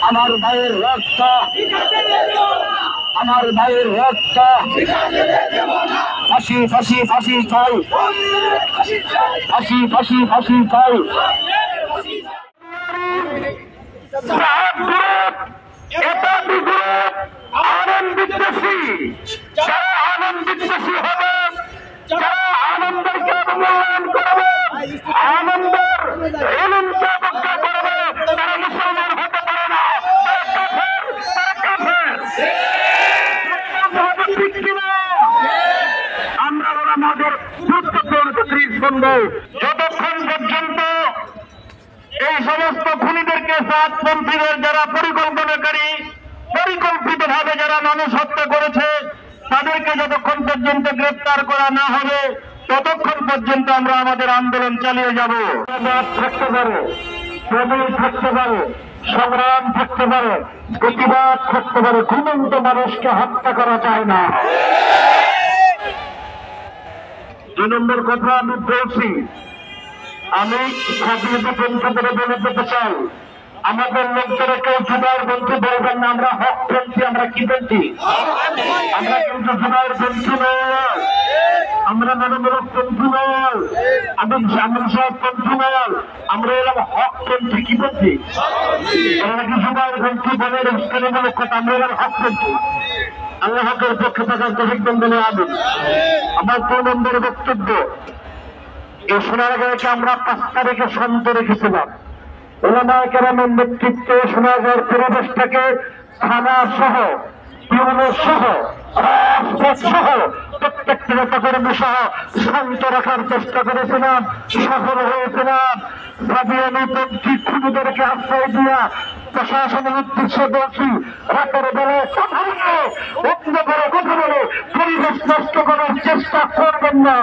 আমার ভাইয়ের রক্ত, আমার ভাইয়ের রক্ত, ফাঁসি ফাঁসি ফাঁসি চাই, ফাঁসি ফাঁসি ফাঁসি চাই। এটা বিদ্রোহ আনন্দ-বিদ্বেষী, যারা আনন্দ-বিদ্বেষী হবে, যারা আনন্দেরকে অবমূল্যায়ন করবে, আনন্দের এলিমকে অবজ্ঞা করবে, তারা মুসলমান হতে পারে না, আমরা আমাদের গুরুত্বপূর্ণ তকরীর শুনব। যতক্ষণ পর্যন্ত এই সমস্ত খুনিদেরকে সাতপন্থীদের যারা পরিকল্পনাকারী, পরিকল্পিতভাবে যারা মানুষ হত্যা করেছে, তাদেরকে যতক্ষণ পর্যন্ত গ্রেপ্তার করা না হবে ততক্ষণ পর্যন্ত আমরা আমাদের আন্দোলন চালিয়ে যাব। থাকতে পারে, প্রবল থাকতে পারে, সংগ্রাম থাকতে পারে, প্রতিবাদ থাকতে পারে, ঘুমন্ত মানুষকে হত্যা করা যায় না। 2 নম্বর কথা আমি বলছি, আমি স্বাধীনতা করে বলে দিতে চাই, আমাদের লোকজনে কেউ জুবাইর বন্ধু বলবেন না, আমরা হক পন্থী। আমরা কি বলছি? আমরা কিন্তু জুবাইর বন্ধু নয়, আমরা মানবরক বন্ধু নয়, আমি জামিন সাহেব বন্ধু নয়, আমরা এলাম হক পন্থী। কি বলছি? এরা নাকি জুবাইর বন্ধু বলে উস্কানিমূলক কথা, আমরা এলাম হক পন্থী। আল্লাহ হকের পক্ষে থাকার তৌফিক দান করুন, আমিন। আমার 2 নম্বর বক্তব্য, এই সোনারগাঁওকে আমরা 5 তারিখে শান্ত রেখেছিলাম। ওলামায়ে কেরামের নেতৃত্বে সোনারগাঁওয়ের পরিবেশটাকে থানা সহ, ইউনো সহ, রাজপথ সহ, প্রত্যেকটা নেতাকর্মী সহ শান্ত রাখার চেষ্টা করেছিলাম, সফল হয়েছিলাম। সাবিয়ানিপন্থী খুনিদেরকে আশ্রয় দিয়া প্রশাসনের উদ্দেশ্যে বলছি, রাতের বেলায় কথা বলে, অন্য করে কথা বলে পরিবেশ নষ্ট করার চেষ্টা করবেন না।